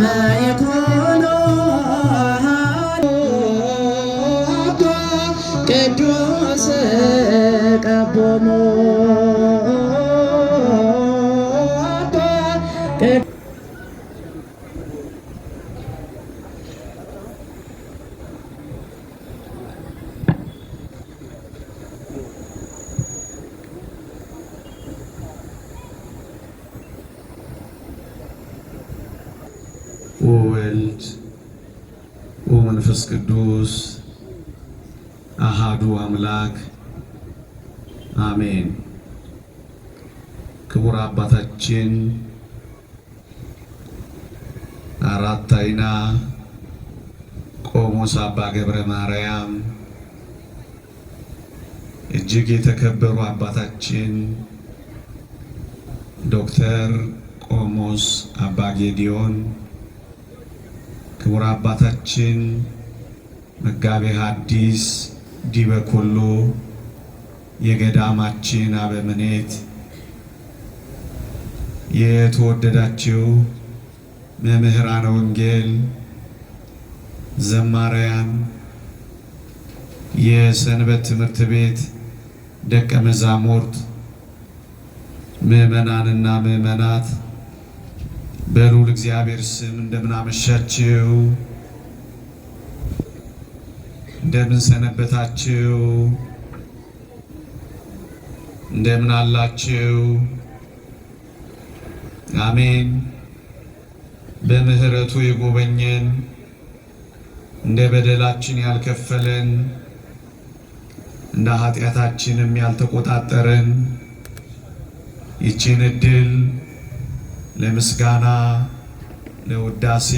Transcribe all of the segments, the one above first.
ከመይኮኖ ቅዱስ ቀቦሞ ወወልድ ወመንፈስ ቅዱስ አሃዱ አምላክ አሜን። ክቡር አባታችን አራት አይና ቆሞስ አባ ገብረ ማርያም፣ እጅግ የተከበሩ አባታችን ዶክተር ቆሞስ አባ ጌዲዮን፣ ክቡር አባታችን መጋቤ ሐዲስ ዲበኩሉ የገዳማችን አበምኔት፣ የተወደዳችሁ መምህራነ ወንጌል፣ ዘማሪያን፣ የሰንበት ትምህርት ቤት ደቀ መዛሙርት፣ ምዕመናንና ምዕመናት በልዑል እግዚአብሔር ስም እንደምን አመሻችሁ? እንደምን ሰነበታችሁ? እንደምን አላችሁ? አሜን። በምህረቱ የጎበኘን እንደ በደላችን ያልከፈለን እንደ ኃጢአታችንም ያልተቆጣጠረን ይህችን ዕድል ለምስጋና ለውዳሴ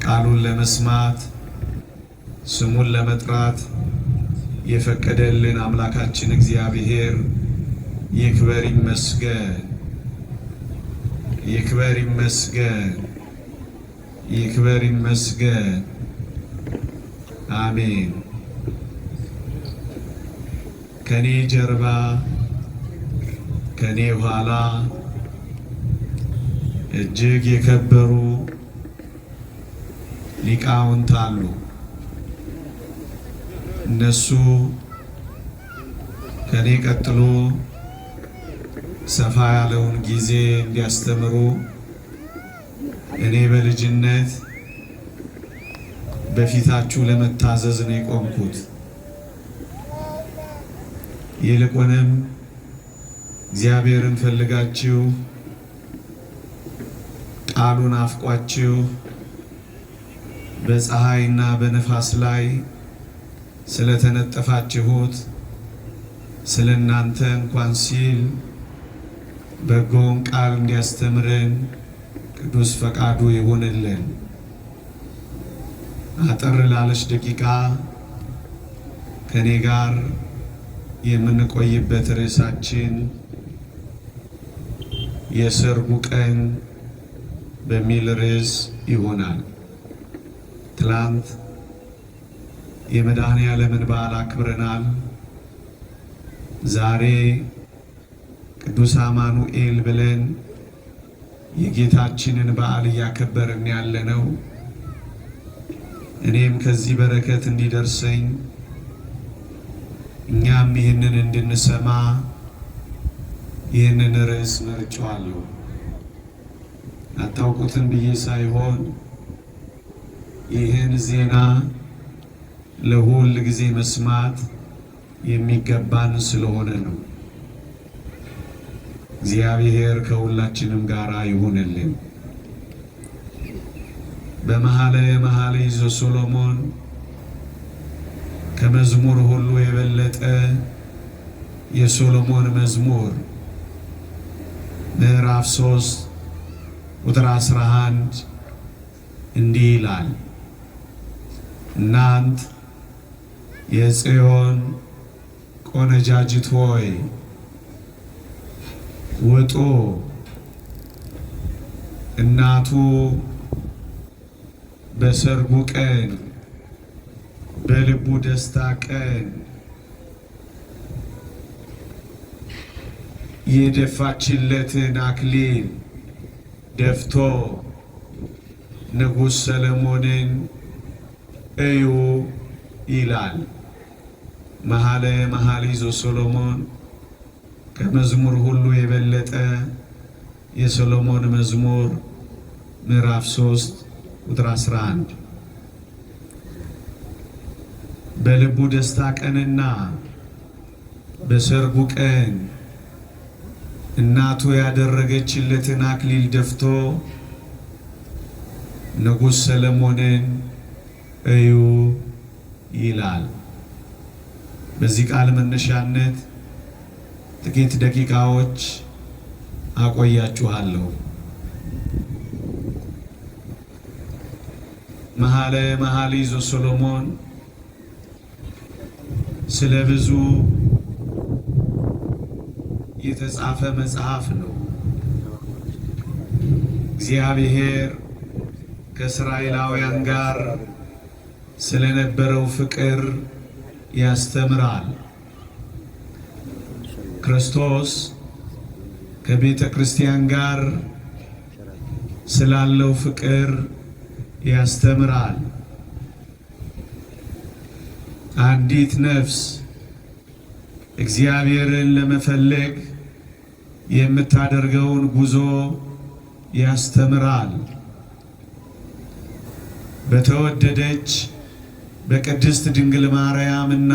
ቃሉን ለመስማት ስሙን ለመጥራት የፈቀደልን አምላካችን እግዚአብሔር ይክበር ይመስገን፣ ይክበር ይመስገን፣ ይክበር ይመስገን። አሜን። ከኔ ጀርባ ከኔ ኋላ እጅግ የከበሩ ሊቃውንት አሉ። እነሱ ከኔ ቀጥሎ ሰፋ ያለውን ጊዜ እንዲያስተምሩ እኔ በልጅነት በፊታችሁ ለመታዘዝ ነው የቆምኩት። ይልቁንም እግዚአብሔርን ፈልጋችሁ ቃሉን አፍቋችሁ በፀሐይና በነፋስ ላይ ስለተነጠፋችሁት ስለናንተ እንኳን ሲል በጎውን ቃል እንዲያስተምረን ቅዱስ ፈቃዱ ይሁንልን። አጠር ላለች ደቂቃ ከኔ ጋር የምንቆይበት ርዕሳችን የሰርጉ ቀን በሚል ርዕስ ይሆናል። ትላንት የመድኃኔዓለምን በዓል አክብረናል። ዛሬ ቅዱስ አማኑኤል ብለን የጌታችንን በዓል እያከበርን ያለነው። እኔም ከዚህ በረከት እንዲደርሰኝ እኛም ይህንን እንድንሰማ ይህንን ርዕስ መርጬዋለሁ። አታውቁትን ብዬ ሳይሆን ይህን ዜና ለሁል ጊዜ መስማት የሚገባን ስለሆነ ነው። እግዚአብሔር ከሁላችንም ጋር ይሁንልን። በመኃልየ መኃልይ ዘሰሎሞን ከመዝሙር ሁሉ የበለጠ የሶሎሞን መዝሙር ምዕራፍ 3 ቁጥር 11 እንዲህ ይላል። እናንት የጽዮን ቆነጃጅት ሆይ ውጡ፣ እናቱ በሰርጉ ቀን በልቡ ደስታ ቀን የደፋችለትን አክሊል ደፍቶ ንጉሥ ሰለሞንን እዩ ይላል። መኃልየ መኃልይ ዘሰሎሞን ከመዝሙር ሁሉ የበለጠ የሰሎሞን መዝሙር ምዕራፍ 3 ቁጥር 11 በልቡ ደስታ ቀንና በሰርጉ ቀን እናቱ ያደረገችለትን አክሊል ደፍቶ ንጉሥ ሰለሞንን እዩ ይላል። በዚህ ቃል መነሻነት ጥቂት ደቂቃዎች አቆያችኋለሁ። መኃልየ መኃልይ ዘሰሎሞን ስለ ብዙ የተጻፈ መጽሐፍ ነው። እግዚአብሔር ከእስራኤላውያን ጋር ስለነበረው ፍቅር ያስተምራል። ክርስቶስ ከቤተ ክርስቲያን ጋር ስላለው ፍቅር ያስተምራል። አንዲት ነፍስ እግዚአብሔርን ለመፈለግ የምታደርገውን ጉዞ ያስተምራል። በተወደደች በቅድስት ድንግል ማርያምና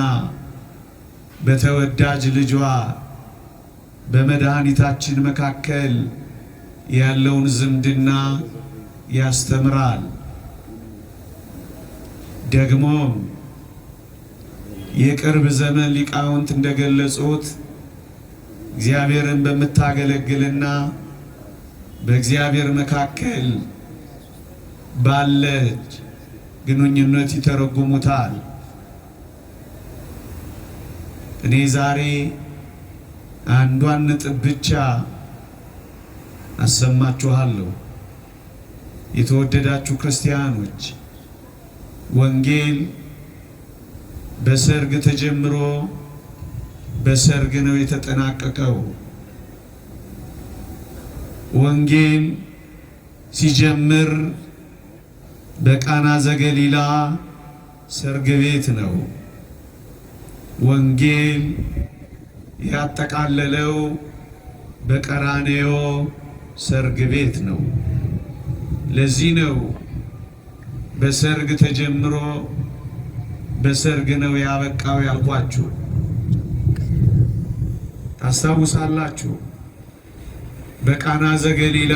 በተወዳጅ ልጇ በመድኃኒታችን መካከል ያለውን ዝምድና ያስተምራል። ደግሞም የቅርብ ዘመን ሊቃውንት እንደገለጹት እግዚአብሔርን በምታገለግልና በእግዚአብሔር መካከል ባለች ግንኙነት ይተረጉሙታል። እኔ ዛሬ አንዷን ነጥብ ብቻ አሰማችኋለሁ። የተወደዳችሁ ክርስቲያኖች፣ ወንጌል በሰርግ ተጀምሮ በሰርግ ነው የተጠናቀቀው። ወንጌል ሲጀምር በቃና ዘገሊላ ሰርግ ቤት ነው። ወንጌል ያጠቃለለው በቀራንዮ ሰርግ ቤት ነው። ለዚህ ነው በሰርግ ተጀምሮ በሰርግ ነው ያበቃው ያልኳችሁ። ታስታውሳላችሁ? በቃና ዘገሊላ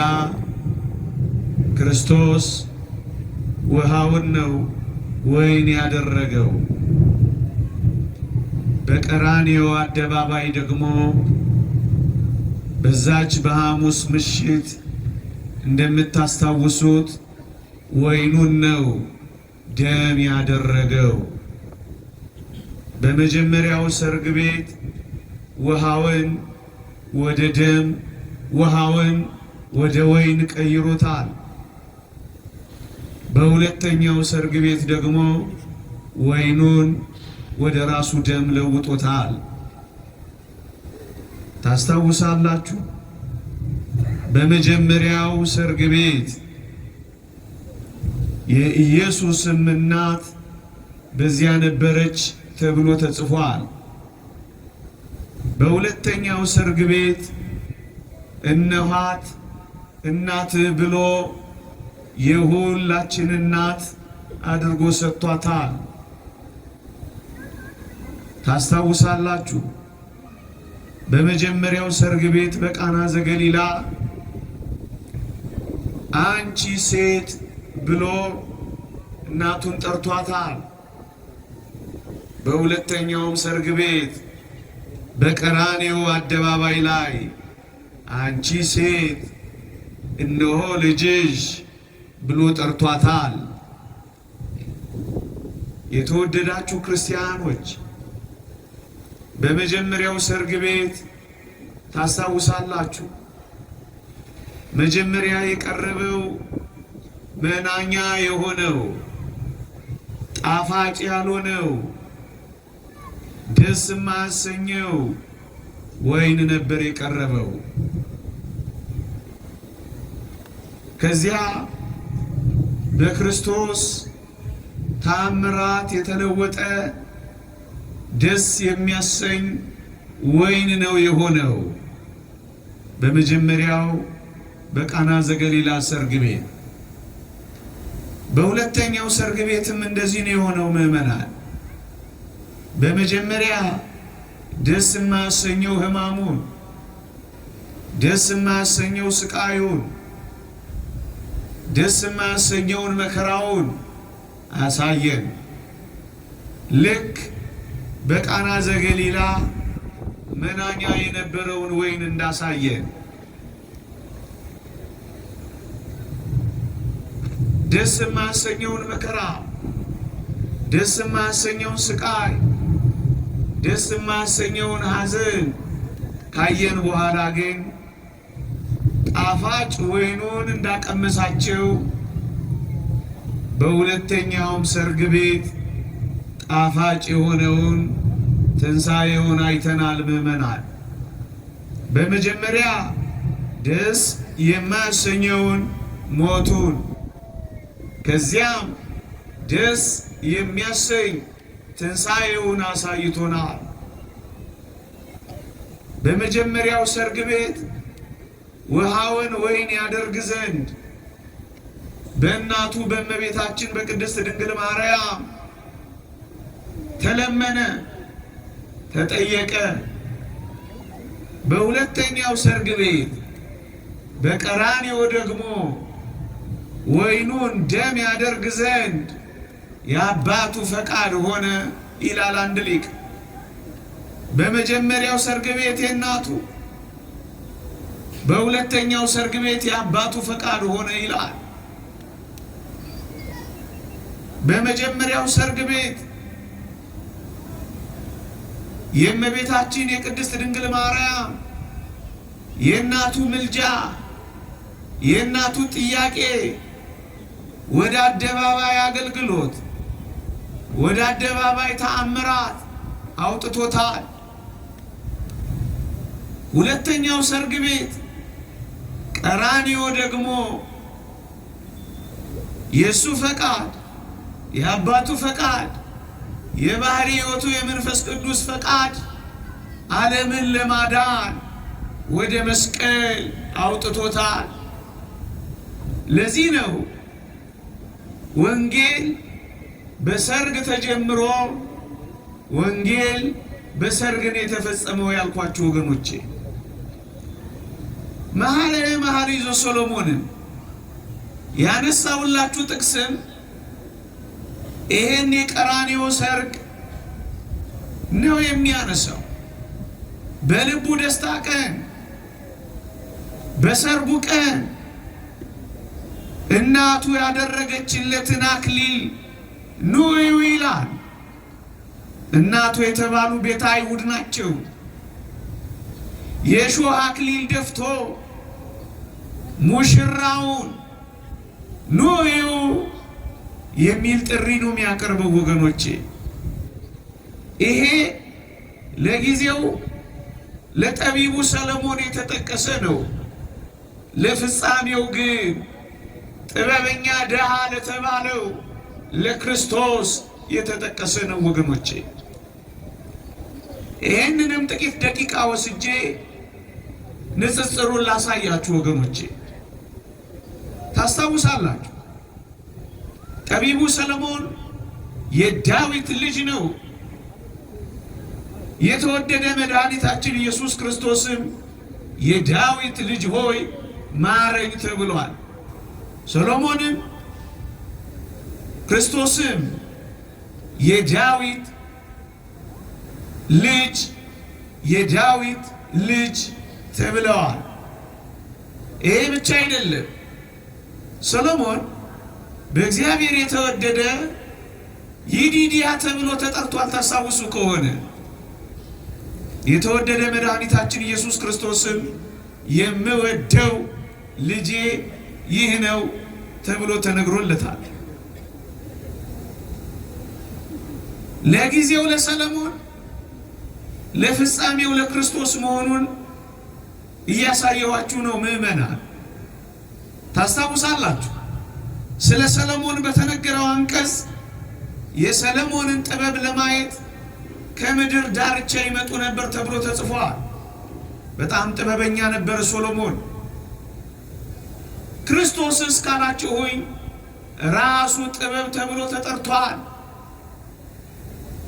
ክርስቶስ ውሃውን ነው ወይን ያደረገው። በቀራንዮ አደባባይ ደግሞ በዛች በሐሙስ ምሽት እንደምታስታውሱት ወይኑን ነው ደም ያደረገው። በመጀመሪያው ሰርግ ቤት ውሃውን ወደ ደም፣ ውሃውን ወደ ወይን ቀይሮታል። በሁለተኛው ሰርግ ቤት ደግሞ ወይኑን ወደ ራሱ ደም ለውጦታል። ታስታውሳላችሁ? በመጀመሪያው ሰርግ ቤት የኢየሱስም እናት በዚያ ነበረች ተብሎ ተጽፏል። በሁለተኛው ሰርግ ቤት እነኋት እናትህ ብሎ የሁላችን እናት አድርጎ ሰጥቷታል። ታስታውሳላችሁ? በመጀመሪያው ሰርግ ቤት በቃና ዘገሊላ አንቺ ሴት ብሎ እናቱን ጠርቷታል። በሁለተኛውም ሰርግ ቤት በቀራንዮ አደባባይ ላይ አንቺ ሴት እነሆ ልጅሽ ብሎ ጠርቷታል። የተወደዳችሁ ክርስቲያኖች፣ በመጀመሪያው ሰርግ ቤት ታስታውሳላችሁ? መጀመሪያ የቀረበው መናኛ የሆነው ጣፋጭ ያልሆነው ደስ የማያሰኘው ወይን ነበር የቀረበው። ከዚያ በክርስቶስ ተአምራት የተለወጠ ደስ የሚያሰኝ ወይን ነው የሆነው። በመጀመሪያው በቃና ዘገሊላ ሰርግ ቤት፣ በሁለተኛው ሰርግ ቤትም እንደዚህ ነው የሆነው። ምዕመናን፣ በመጀመሪያ ደስ የማያሰኘው ሕማሙን፣ ደስ የማያሰኘው ስቃዩን፣ ደስ የማያሰኘውን መከራውን አሳየን። ልክ በቃና ዘገሊላ መናኛ የነበረውን ወይን እንዳሳየን ደስ የማያሰኘውን መከራ፣ ደስ የማያሰኘውን ስቃይ፣ ደስ የማያሰኘውን ሐዘን ካየን በኋላ ግን ጣፋጭ ወይኑን እንዳቀመሳቸው በሁለተኛውም ሰርግ ቤት ጣፋጭ የሆነውን ትንሣኤውን አይተናል። ምዕመናን፣ በመጀመሪያ ደስ የማያሰኘውን ሞቱን፣ ከዚያም ደስ የሚያሰኝ ትንሣኤውን አሳይቶናል። በመጀመሪያው ሰርግ ቤት ውሃውን ወይን ያደርግ ዘንድ በእናቱ በእመቤታችን በቅድስት ድንግል ማርያም ተለመነ፣ ተጠየቀ። በሁለተኛው ሰርግ ቤት በቀራንዮ ደግሞ ወይኑን ደም ያደርግ ዘንድ የአባቱ ፈቃድ ሆነ ይላል አንድ ሊቅ። በመጀመሪያው ሰርግ ቤት የእናቱ፣ በሁለተኛው ሰርግ ቤት የአባቱ ፈቃድ ሆነ ይላል። በመጀመሪያው ሰርግ ቤት የእመቤታችን የቅድስት ድንግል ማርያም የእናቱ ምልጃ፣ የእናቱ ጥያቄ ወደ አደባባይ አገልግሎት፣ ወደ አደባባይ ተአምራት አውጥቶታል። ሁለተኛው ሰርግ ቤት ቀራንዮ ደግሞ የእሱ ፈቃድ፣ የአባቱ ፈቃድ፣ የባህሪ ሕይወቱ የመንፈስ ቅዱስ ፈቃድ ዓለምን ለማዳን ወደ መስቀል አውጥቶታል። ለዚህ ነው ወንጌል በሰርግ ተጀምሮ ወንጌል በሰርግ ነው የተፈጸመው ያልኳችሁ ወገኖቼ። መኃልየ ዘሰሎሞንን ያነሳውላችሁ ጥቅስም ይሄን የቀራንዮ ሰርግ ነው የሚያነሳው። በልቡ ደስታ ቀን፣ በሰርጉ ቀን እናቱ ያደረገችለትን አክሊል ኑ እዩ ይላል። እናቱ የተባሉ ቤተ አይሁድ ናቸው። የእሾህ አክሊል ደፍቶ ሙሽራውን ኑ እዩ የሚል ጥሪ ነው የሚያቀርበው ወገኖቼ። ይሄ ለጊዜው ለጠቢቡ ሰለሞን የተጠቀሰ ነው። ለፍጻሜው ግን ጥበበኛ ድሃ ለተባለው ለክርስቶስ የተጠቀሰ ነው ወገኖቼ። ይህንንም ጥቂት ደቂቃ ወስጄ ንጽጽሩን ላሳያችሁ ወገኖቼ። ታስታውሳላችሁ፣ ጠቢቡ ሰለሞን የዳዊት ልጅ ነው። የተወደደ መድኃኒታችን ኢየሱስ ክርስቶስም የዳዊት ልጅ ሆይ ማረኝ ተብሏል። ሰሎሞንም ክርስቶስም የዳዊት ልጅ ተብለዋል። ይሄ ብቻ አይደለም። ሰሎሞን በእግዚአብሔር የተወደደ ይዲድያ ተብሎ ተጠርቷል። ታስታውሱ ከሆነ የተወደደ መድኃኒታችን ኢየሱስ ክርስቶስም የምወደው ልጄ ይህ ነው ተብሎ ተነግሮለታል። ለጊዜው ለሰለሞን ለፍጻሜው ለክርስቶስ መሆኑን እያሳየኋችሁ ነው ምዕመናን። ታስታውሳላችሁ ስለ ሰሎሞን በተነገረው አንቀጽ የሰሎሞንን ጥበብ ለማየት ከምድር ዳርቻ ይመጡ ነበር ተብሎ ተጽፏል። በጣም ጥበበኛ ነበር ሶሎሞን። ክርስቶስስ ካላችሁኝ ራሱ ጥበብ ተብሎ ተጠርቷል።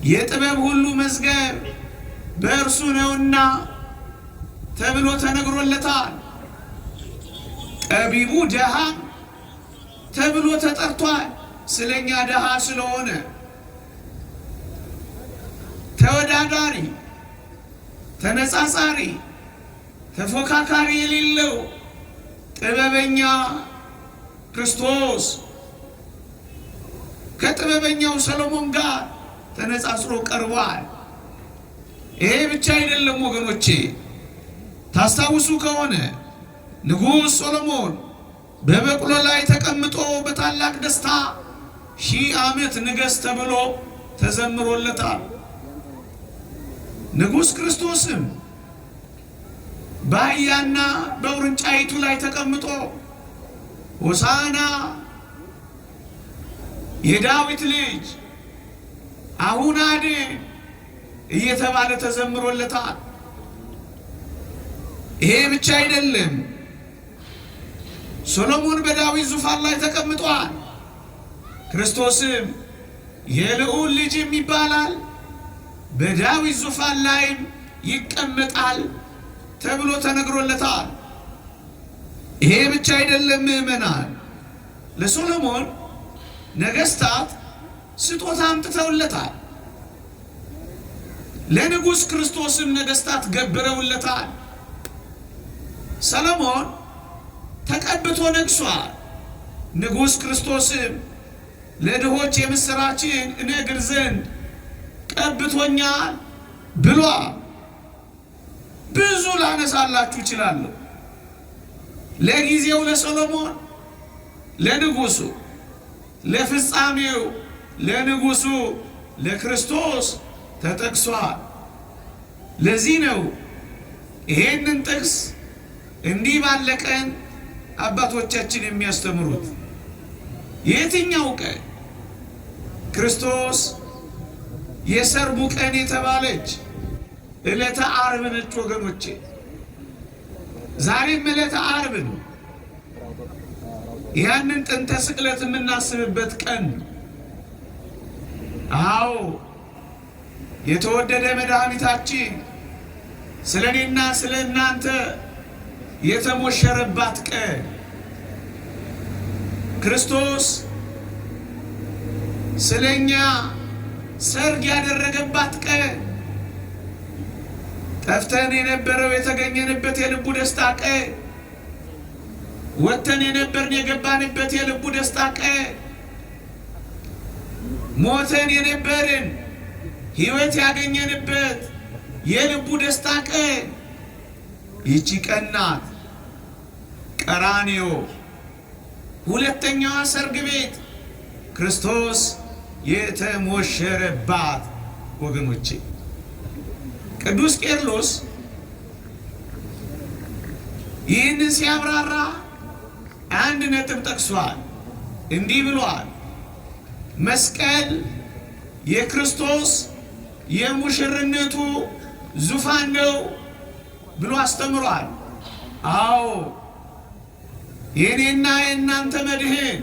የጥበብ ሁሉ መዝገብ በእርሱ ነውና ተብሎ ተነግሮለታል። ጠቢቡ ደሃ ተብሎ ተጠርቷል። ስለኛ ደሃ ስለሆነ ተወዳዳሪ፣ ተነጻጻሪ፣ ተፎካካሪ የሌለው ጥበበኛ ክርስቶስ ከጥበበኛው ሰሎሞን ጋር ተነጻጽሮ ቀርቧል። ይሄ ብቻ አይደለም ወገኖቼ። ታስታውሱ ከሆነ ንጉሥ ሰሎሞን በበቅሎ ላይ ተቀምጦ በታላቅ ደስታ 1000 ዓመት ንገሥ ተብሎ ተዘምሮለታል። ንጉሥ ክርስቶስም በአህያና በውርንጫይቱ ላይ ተቀምጦ ሆሳዕና የዳዊት ልጅ አሁን አድን እየተባለ ተዘምሮለታል። ይሄ ብቻ አይደለም። ሰሎሞን በዳዊት ዙፋን ላይ ተቀምጧል። ክርስቶስም የልዑል ልጅም ይባላል፣ በዳዊት ዙፋን ላይም ይቀመጣል ተብሎ ተነግሮለታል። ይሄ ብቻ አይደለም ምእመናን፣ ለሰሎሞን ነገሥታት ስጦታ አምጥተውለታል። ለንጉሥ ክርስቶስም ነገሥታት ገብረውለታል። ሰሎሞን ተቀብቶ ነግሷል። ንጉሥ ክርስቶስም ለድሆች የምስራችን እነግር ዘንድ ቀብቶኛል ብሏል። ብዙ ላነሳላችሁ እችላለሁ። ለጊዜው ለሰሎሞን፣ ለንጉሱ፣ ለፍጻሜው ለንጉሱ ለክርስቶስ ተጠቅሷል። ለዚህ ነው ይሄንን ጥቅስ እንዲህ ባለ ቀን አባቶቻችን የሚያስተምሩት። የትኛው ቀን? ክርስቶስ የሰርጉ ቀን የተባለች ዕለተ ዓርብ ነች ወገኖቼ። ዛሬም ዕለተ ዓርብ ነው። ያንን ጥንተ ስቅለት የምናስብበት ቀን። አዎ የተወደደ መድኃኒታችን ስለ እኔና ስለ እናንተ የተሞሸረባት ቀን፣ ክርስቶስ ስለኛ ሰርግ ያደረገባት ቀን፣ ጠፍተን የነበረው የተገኘንበት የልቡ ደስታ ቀን፣ ወጥተን የነበርን የገባንበት የልቡ ደስታ ቀን፣ ሞተን የነበርን ሕይወት ያገኘንበት የልቡ ደስታ ቀን ይቺ ቀን ናት። ቀራንዮ ሁለተኛዋ ሰርግ ቤት ክርስቶስ የተሞሸረባት ወገኖቼ። ቅዱስ ቄርሎስ ይህንን ሲያብራራ አንድ ነጥብ ጠቅሷል። እንዲህ ብሏል። መስቀል የክርስቶስ የሙሽርነቱ ዙፋን ነው ብሎ አስተምሯል። አዎ የኔና የእናንተ መድህን፣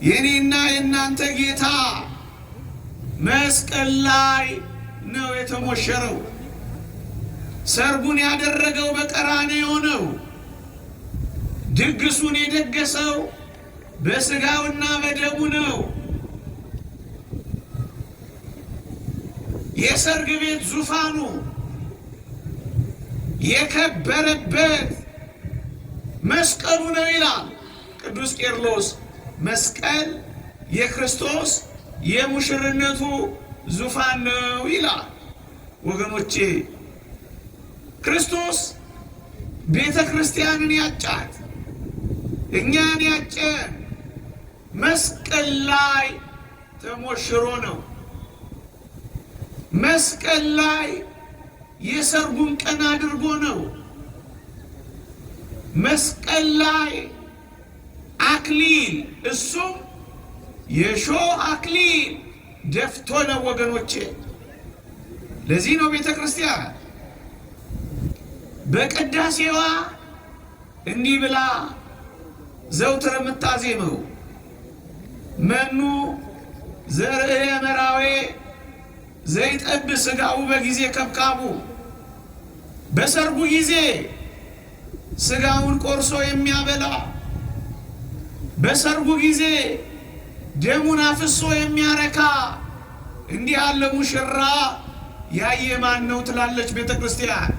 የኔና የእናንተ ጌታ መስቀል ላይ ነው የተሞሸረው። ሰርጉን ያደረገው በቀራንዮ ነው። ድግሱን የደገሰው በስጋውና በደሙ ነው። የሰርግ ቤት ዙፋኑ የከበረበት መስቀሉ ነው ይላል ቅዱስ ቄርሎስ። መስቀል የክርስቶስ የሙሽርነቱ ዙፋን ነው ይላል። ወገኖቼ ክርስቶስ ቤተ ክርስቲያንን ያጫት፣ እኛን ያጨን መስቀል ላይ ተሞሽሮ ነው። መስቀል ላይ የሰርጉን ቀን አድርጎ ነው። መስቀል ላይ አክሊል እሱም የሾህ አክሊል ደፍቶ ነው ወገኖቼ። ለዚህ ነው ቤተ ክርስቲያን በቅዳሴዋ እንዲህ ብላ ዘውትር የምታዜመው መኑ ዘርእየ መራዌ ዘይጠብ ሥጋው በጊዜ ከብካቡ። በሰርጉ ጊዜ ሥጋውን ቆርሶ የሚያበላ፣ በሰርጉ ጊዜ ደሙን አፍሶ የሚያረካ እንዲህ ያለ ሙሽራ ያየ ማን ነው ትላለች ቤተ ክርስቲያን።